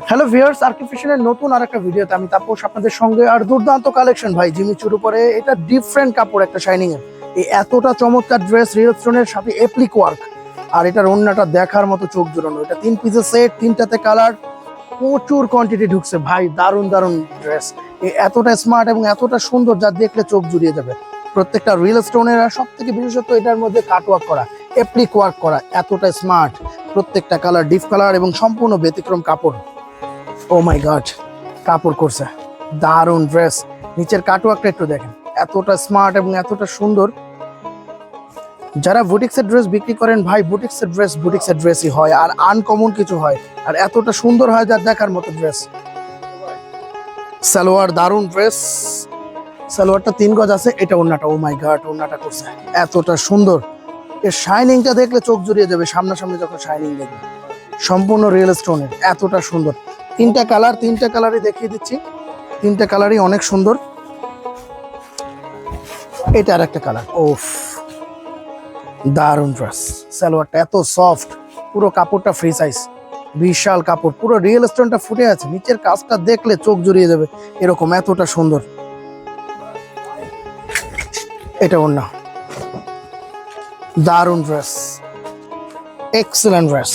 Hello viewers, আরকে ফ্যাশনের নতুন আরেকটা ভিডিওতে আমি তাপস আপনাদের সঙ্গে। আর দুর্দান্ত কালেকশন ভাই, জিমিচুর উপরে এটা ডিফারেন্ট কাপড়, একটা শাইনিং এর এই এতটা চমৎকার ড্রেস, রিয়েল স্টোনের সাথে এপ্লিক ওয়ার্ক। আর এটার ওন্নাটা দেখার মতো চোখ জুড়ানো। এটা 3 পিসের সেট, 3টাতে কালার, প্রচুর কোয়ান্টিটি ঢুকছে ভাই। দারুণ দারুণ ড্রেস, এতটা স্মার্ট এবং এতটা সুন্দর যা দেখলে চোখ জুড়িয়ে যাবে। প্রত্যেকটা রিয়েল স্টোনের, আর সব থেকে বিশেষত এটার মধ্যে কাট ওয়ার্ক করা, এপ্লিক ওয়ার্ক করা, এতটা স্মার্ট। প্রত্যেকটা কালার ডিপ কালার এবং সম্পূর্ণ ব্যতিক্রম কাপড়। ও মাই গড, কাপড় করছে দারুণ ড্রেস। নিচের কাটওয়ার্কটা একটু দেখেন, এতটা স্মার্ট এবং এতটা সুন্দর। যারা বুটিক্সের ড্রেস বিক্রি করেন ভাই, বুটিক্সের ড্রেসই হয়, আর আনকমন কিছু হয়, আর এতটা সুন্দর হয় যা দেখার মতো ড্রেস। সালোয়ার দারুণ ড্রেস, সালোয়ারটা 3 গজ আছে। এটা ওন্নাটা, ও মাই গড, ওন্নাটা করছে এতটা সুন্দর। এর শাইনিংটা দেখলে চোখ জুড়িয়ে যাবে সামনাসামনি যখন শাইনিং দেখবে। সম্পূর্ণ রিয়েল স্টোনের, এতটা সুন্দর। 3টা কালার, 3টা কালারই দেখিয়ে দিচ্ছি। 3টা কালারই অনেক সুন্দর। এটা আর একটা কালার, ওফ দারুণ ড্রেস। সালোয়ারটা এত সফট, পুরো কাপড়টা ফ্রি সাইজ, বিশাল কাপড়, পুরো রিয়েল স্টোনটা ফুটে আছে। নিচের কাজটা দেখলে চোখ জুড়িয়ে যাবে এরকম, এতটা সুন্দর। এটা ওন্না, দারুণ ড্রেস, এক্সেলেন্ট ড্রেস।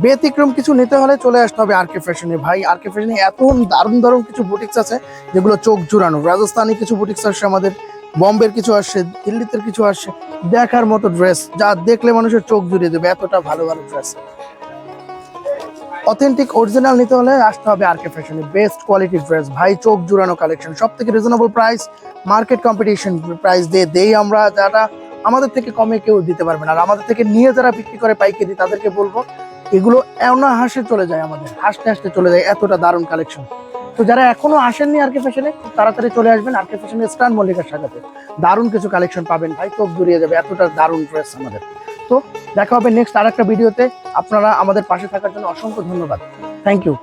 ব্যতিক্রম কিছু নিতে হলে চলে আসতে হবে আরকে ফ্যাশনে ভাই। আরকে ফ্যাশনে এত দারুণ দারুণ কিছু বুটিক্স আছে যেগুলো চোখ জুড়ানো। রাজস্থানি কিছু বুটিক্স আসছে আমাদের, বম্বের কিছু আসছে, দিল্লিতে কিছু আসছে, দেখার মতো ড্রেস যা দেখলে মানুষের চোখ জুড়িয়ে দেবে, এতটা ভালো ভালো ড্রেস। অথেন্টিক অরিজিনাল নিতে হলে আসতে হবে আরকে ফ্যাশনে। বেস্ট কোয়ালিটি ড্রেস ভাই, চোখ জুড়ানো কালেকশন, সব থেকে reasonable price, market competition price দেই আমরা। যারা আমাদের থেকে কমে কেউ দিতে পারবে না, আর আমাদের থেকে নিয়ে যারা বিক্রি করে পাইকারি, তাদেরকে বলবো এগুলো এমন হাসে চলে যায়, আমাদের হাসতে হাসতে চলে যায়, এতটা দারুণ কালেকশন। তো যারা এখনো আসেননি আরকে ফ্যাশনে, তাড়াতাড়ি চলে আসবেন আরকে ফ্যাশনে, স্টান মল্লিকার সাথে। দারুণ কিছু কালেকশন পাবেন ভাই, চোখ জুড়িয়ে যাবে, এতটা দারুণ ড্রেস আমাদের। তো দেখা হবে নেক্সট আরেকটা ভিডিওতে। আপনারা আমাদের পাশে থাকার জন্য অসংখ্য ধন্যবাদ। Thank you.